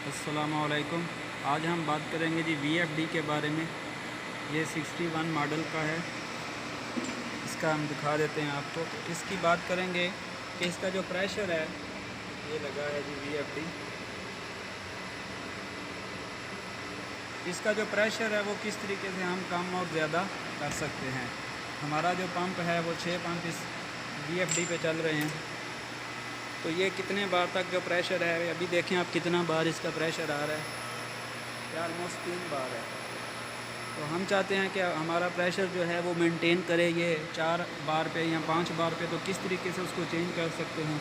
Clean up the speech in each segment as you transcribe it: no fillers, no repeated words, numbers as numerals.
अस्सलामुअलैकुम। आज हम बात करेंगे जी VFD के बारे में। ये 61 मॉडल का है। इसका हम दिखा देते हैं आपको। इसकी बात करेंगे कि इसका जो प्रेशर है, ये लगा है जी VFD। इसका जो प्रेशर है वो किस तरीके से हम कम और ज़्यादा कर सकते हैं। हमारा जो पंप है वो 6 पंप इस VFD पे चल रहे हैं। तो ये कितने बार तक जो प्रेशर है, अभी देखें आप कितना बार इसका प्रेशर आ रहा है। ये ऑलमोस्ट 3 बार है। तो हम चाहते हैं कि हमारा प्रेशर जो है वो मेंटेन करे ये 4 बार पे या 5 बार पे। तो किस तरीके से उसको चेंज कर सकते हैं।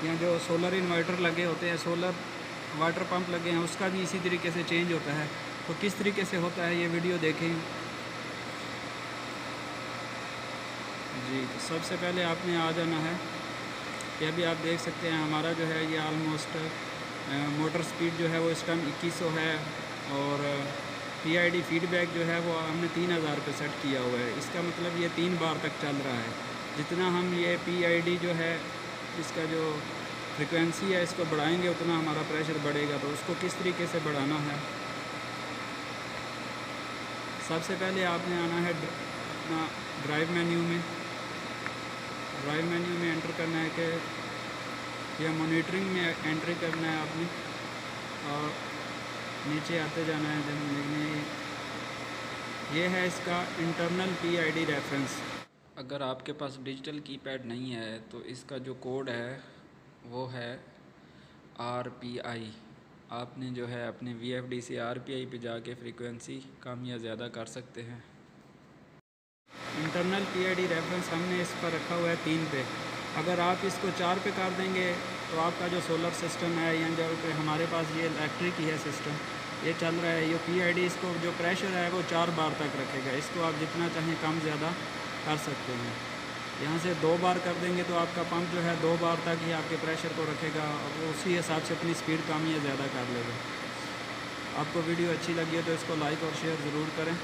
या जो सोलर इन्वर्टर लगे होते हैं, सोलर वाटर पंप लगे हैं, उसका भी इसी तरीके से चेंज होता है। तो किस तरीके से होता है ये वीडियो देखें जी। तो सबसे पहले आपने आ जाना है कि अभी आप देख सकते हैं हमारा जो है ये ऑलमोस्ट मोटर स्पीड जो है वो इस टाइम 2100 है। और PID फीडबैक जो है वो हमने 3000 पे सेट किया हुआ है। इसका मतलब ये 3 बार तक चल रहा है। जितना हम ये PID जो है, इसका जो फ्रिक्वेंसी है, इसको बढ़ाएंगे उतना हमारा प्रेशर बढ़ेगा। तो उसको किस तरीके से बढ़ाना है, सबसे पहले आपने आना है अपना ड्राइव मेन्यू में। ड्राइव मेन्यू में एंटर करना है कि या मॉनिटरिंग में एंट्री करना है आपने, और नीचे आते जाना है। जब ये है इसका इंटरनल PID रेफरेंस। अगर आपके पास डिजिटल कीपैड नहीं है तो इसका जो कोड है वो है RPI। आपने जो है अपने VFD से RPI पे जाके फ्रीक्वेंसी कम या ज़्यादा कर सकते हैं। इंटरनल PID रेफरेंस हमने इस पर रखा हुआ है 3 पे। अगर आप इसको 4 पे कर देंगे तो आपका जो सोलर सिस्टम है या जो हमारे पास ये इलेक्ट्रिक ही है सिस्टम, ये चल रहा है। ये PID इसको जो प्रेशर है वो 4 बार तक रखेगा। इसको आप जितना चाहें कम ज़्यादा कर सकते हैं। यहाँ से 2 बार कर देंगे तो आपका पंप जो है 2 बार तक ही आपके प्रेशर को रखेगा, और वो उसी हिसाब से अपनी स्पीड कम या ज़्यादा कर लेगा। आपको वीडियो अच्छी लगी है तो इसको लाइक और शेयर ज़रूर करें।